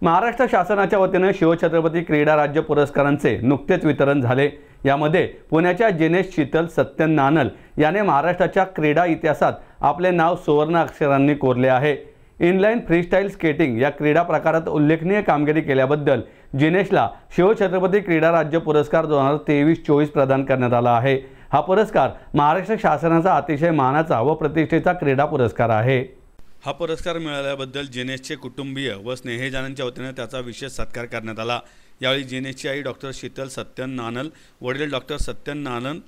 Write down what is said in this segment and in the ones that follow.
महाराष्ट्र शासनाच्या वतीने शिवछत्रपती क्रीडा राज्य पुरस्कारांचे नुकतेच वितरण झाले। यामध्ये पुण्याच्या जिनेश शीतल सत्यन नानल याने महाराष्ट्राच्या क्रीडा इतिहासात आपले नाव सुवर्ण अक्षरांनी कोरले आहे। इनलाइन फ्रीस्टाईल स्केटिंग या क्रीडा प्रकारात उल्लेखनीय कामगिरी केल्याबद्दल जिनेशला शिवछत्रपती क्रीडा राज्य पुरस्कार 2023-24 प्रदान करण्यात आला आहे। हा पुरस्कार महाराष्ट्र शासनाचा अतिशय मानाचा व प्रतिष्ठेचा क्रीडा पुरस्कार आहे। हा पुरस्कार मिळाल्याबद्दल जिनेशचे कुटुंबीय व स्नेहीजनांच्या वतीने त्याचा विशेष सत्कार करण्यात आला। यावेळी जिनेशची आई डॉक्टर शीतल सत्यन नानल, वडील डॉक्टर सत्यन नानल,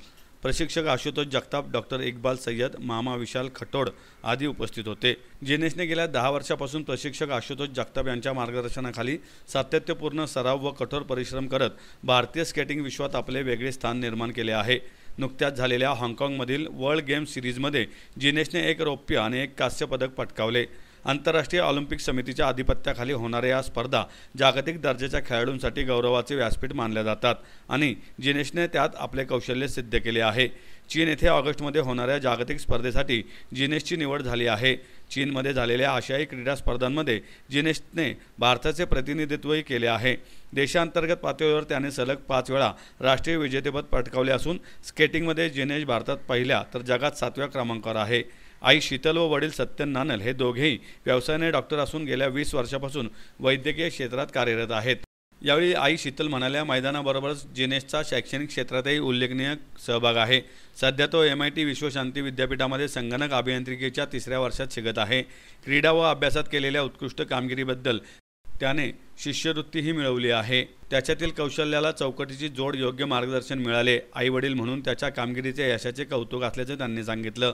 प्रशिक्षक आशुतोष जगताप, डॉक्टर इकबाल सय्यद, मामा विशाल खटोड आदी उपस्थित होते। जिनेशने गेल्या 10 वर्षापासून प्रशिक्षक आशुतोष जगताप यांच्या मार्गदर्शनाखाली सातत्यपूर्ण सराव व कठोर परिश्रम करत भारतीय स्केटिंग विश्वात आपले वेगळे स्थान निर्माण केले आहे। नुकत्याच झालेल्या हाँगकाँगमधील वर्ल्ड गेम सिरीजमध्ये जिनेशने 1 रौप्य आणि 1 कांस्य पदक पटकावले। आंतरराष्ट्रीय ऑलिम्पिक समितीच्या आधिपत्याखाली होणाऱ्या या स्पर्धा जागतिक दर्जाच्या खेळाडूंसाठी गौरवाचे व्यासपीठ मानल्या जातात आणि जिनेशने त्यात आपले कौशल्य सिद्ध केले आहे। चीन येथे ऑगस्टमध्ये होणाऱ्या जागतिक स्पर्धेसाठी जिनेशची निवड झाली आहे। चीनमध्ये झालेल्या आशियाई क्रीडा स्पर्धांमध्ये जिनेशने भारताचे प्रतिनिधित्वही केले आहे। देशांतर्गत पातळीवर त्याने सलग 5 वेळा राष्ट्रीय विजेतेपद पटकावले असून स्केटिंगमध्ये जिनेश भारतात पहिल्या तर जगात 7व्या क्रमांकावर आहे। आई शीतल व वडील सत्यन नानल हे दोघेही व्यवसायाने डॉक्टर असून गेल्या 20 वर्षापासून वैद्यकीय क्षेत्रात कार्यरत आहेत। यावेळी आई शीतल म्हणाल्या, मैदानाबरोबरच जिनेशचा शैक्षणिक क्षेत्रातही उल्लेखनीय सहभाग आहे। सध्या तो MIT विश्वशांती विद्यापीठामध्ये संगणक अभियांत्रिकीच्या 3ऱ्या वर्षात शिकत आहे। क्रीडा व अभ्यासात केलेल्या उत्कृष्ट कामगिरीबद्दल त्याने शिष्यवृत्तीही मिळवली आहे। त्याच्यातील कौशल्याला चौकटीची जोड योग्य मार्गदर्शन मिळाले। आई वडील म्हणून त्याच्या कामगिरीचे यशाचे कौतुक असल्याचे त्यांनी सांगितलं।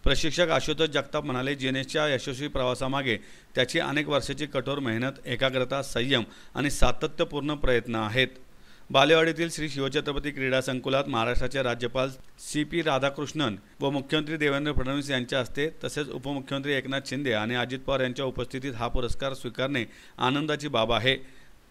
प्रशिक्षक आशुतोष जगताप म्हणाले, जिनेशच्या यशस्वी प्रवासामागे त्याची अनेक वर्षाची कठोर मेहनत, एकाग्रता, संयम आणि सातत्यपूर्ण प्रयत्न आहेत। बालेवाडीतील श्री शिवछत्रपती क्रीडा संकुलात महाराष्ट्राचे राज्यपाल CP राधाकृष्णन व मुख्यमंत्री देवेंद्र फडणवीस यांच्या हस्ते तसेच उपमुख्यमंत्री एकनाथ शिंदे आणि अजित पवार यांच्या उपस्थितीत हा पुरस्कार स्वीकारणे आनंदाची बाब आहे।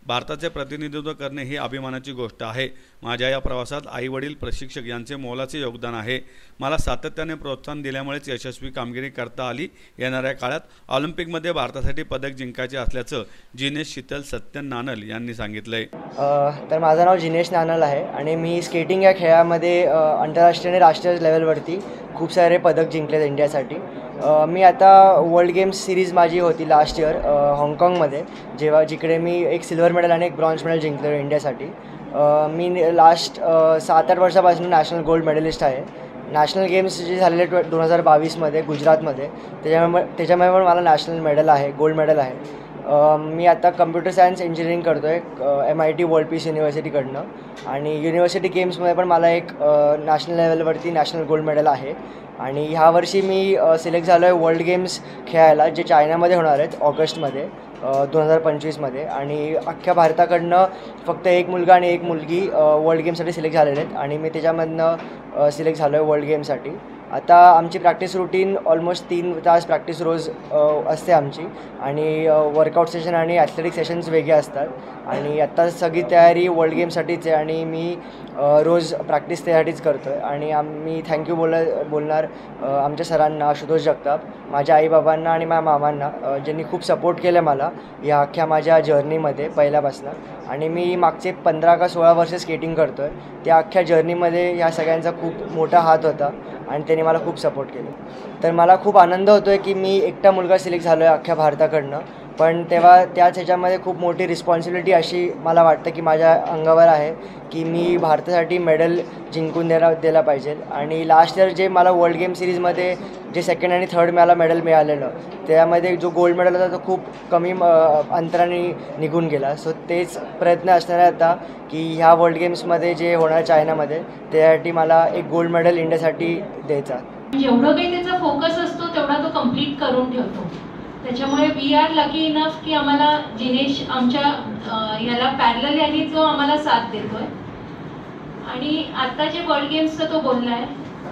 भारताचे प्रतिनिधित्व करणे ही अभिमानाची गोष्ट आहे। माझ्या या प्रवासात आई वडील, प्रशिक्षक यांचे मोलाचे योगदान आहे। मला सातत्याने प्रोत्साहन दिल्यामुळेच यशस्वी कामगिरी करता आली। येणाऱ्या काळात ऑलिम्पिकमध्ये भारतासाठी पदक जिंकायचे असल्याचं जिनेश शीतल सत्यन नानल यांनी सांगितलंय। तर माझं नाव जिनेश नानल आहे आणि मी स्केटिंग या खेळामध्ये आंतरराष्ट्रीय आणि राष्ट्रीय लेवलवरती खूप सारे पदक जिंकलेत इंडियासाठी। मी आता वर्ल्ड गेम्स सिरीज माझी होती लास्ट इयर हाँगकाँगमध्ये, जिकडे मी एक सिल्वर मेडल आणि एक ब्रॉन्झ मेडल जिंकलो इंडियासाठी। मी लास्ट 7-8 वर्षापासून नॅशनल गोल्ड मेडलिस्ट आहे। नॅशनल गेम्स जे झालेले 2022मध्ये गुजरातमध्ये, त्याच्यामुळे पण मला नॅशनल मेडल आहे, गोल्ड मेडल आहे। मी आता कम्प्युटर सायन्स इंजिनिअरिंग करतो आहे MIT वर्ल्ड पीस युनिव्हर्सिटीकडनं आणि युनिव्हर्सिटी गेम्समध्ये पण मला एक नॅशनल लेवलवरती नॅशनल गोल्ड मेडल आहे। आणि ह्या वर्षी मी सिलेक्ट झालो आहे वर्ल्ड गेम्स खेळायला, जे चायनामध्ये होणार आहेत ऑगस्टमध्ये 2025मध्ये। आणि अख्ख्या भारताकडनं फक्त एक मुलगा आणि एक मुलगी वर्ल्ड गेमसाठी सिलेक्ट झालेले आहेत आणि मी त्याच्यामधनं सिलेक्ट झालो आहे वर्ल्ड गेमसाठी। आता आमची प्रॅक्टिस रुटीन ऑलमोस्ट 3 तास प्रॅक्टिस रोज असते आमची आणि वर्कआउट सेशन आणि ॲथलेटिक सेशन्स वेगळे असतात। आणि आत्ता सगळी तयारी वर्ल्ड गेमसाठीच आहे आणि मी रोज प्रॅक्टिस त्यासाठीच करतो आहे। आणि मी थँक्यू बोलणार आमच्या सरांना, आशुतोष जगताप, माझ्या आईबाबांना आणि माझ्या मामांना, ज्यांनी खूप सपोर्ट केलं मला या अख्ख्या माझ्या जर्नीमध्ये पहिल्यापासून। आणि मी मागचे 15 का 16 वर्ष स्केटिंग करतो आहे। त्या अख्ख्या जर्नीमध्ये ह्या सगळ्यांचा खूप मोठा हात होता आणि त्यांनी मला खूप सपोर्ट केलं। तर मला खूप आनंद होतो आहे की मी एकटा मुलगा सिलेक्ट झालो आहे अख्ख्या भारताकडनं, पण तेव्हा त्याच ह्याच्यामध्ये खूप मोठी रिस्पॉन्सिबिलिटी अशी मला वाटतं की माझ्या अंगावर आहे की मी भारतासाठी मेडल जिंकून दिला पाहिजे। आणि लास्ट इयर जे मला वर्ल्ड गेम सिरीजमध्ये जे 2nd आणि 3rd मला मेडल मिळालेलं, त्यामध्ये जो गोल्ड मेडल होता तो खूप कमी अंतराने निघून गेला। सो तेच प्रयत्न असणार आहे आता की ह्या वर्ल्ड गेम्समध्ये जे होणार चायनामध्ये, त्यासाठी मला एक गोल्ड मेडल इंडियासाठी द्यायचा। जेवढं काही त्याचा फोकस असतो तेवढा तो कंप्लीट करून ठेवतो। त्याच्यामुळे वी आर लकी इनफ की आम्हाला जिनेश आमच्या याला पॅरलल यांनी जो आम्हाला साथ देतोय। आणि आता जे वर्ल्ड गेम्सचं तो बोललाय,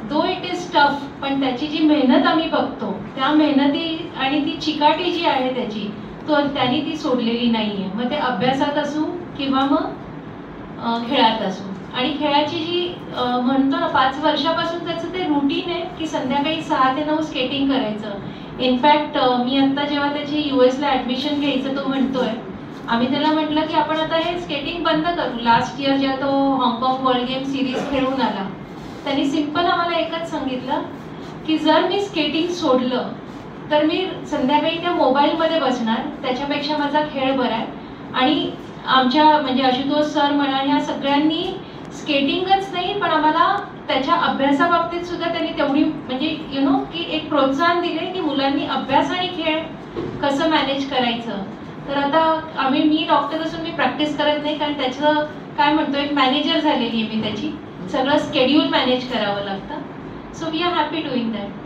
दो इट इज टफ, पण त्याची जी मेहनत आम्ही बघतो, त्या मेहनती आणि ती चिकाटी जी आहे त्याची, त्यांनी ती सोडलेली नाहीये। मग ते अभ्यासात असू किंवा मग खेळात असू। आणि खेळाची जी म्हणतो ना 5 वर्षापासून त्याचं ते रुटीन आहे की संध्याकाळी 6 ते 9 स्केटिंग करायचं। इनफॅक्ट मी आता जेव्हा त्याची US ला ॲडमिशन घ्यायचं तो म्हणतोय आम्ही त्याला म्हटलं की आपण आता हे स्केटिंग बंद करू. लास्ट इयर जेव्हा तो हाँगकाँग वर्ल्ड गेम सिरीज खेळून आला, त्यांनी सिंपल आम्हाला एकच सांगितलं की जर मी स्केटिंग सोडलं तर मी संध्याकाळी त्या मोबाईलमध्ये बसणार, त्याच्यापेक्षा माझा खेळ बरा आहे. आणि आमच्या म्हणजे आशुतोष सर म्हणा, ह्या सगळ्यांनी स्केटिंगच नाही पण आम्हाला त्याच्या अभ्यासाबाबतीत सुद्धा त्यांनी तेवढी म्हणजे की एक प्रोत्साहन दिले की मुलांनी अभ्यास आणि खेळ कसं मॅनेज करायचं. तर आता मी डॉक्टर असून मी प्रॅक्टिस करत नाही, कारण त्याचं काय म्हणतो एक मॅनेजर झालेली आहे मी त्याची. सगळं स्केड्यूल मॅनेज करावं लागतं. So we are happy doing that.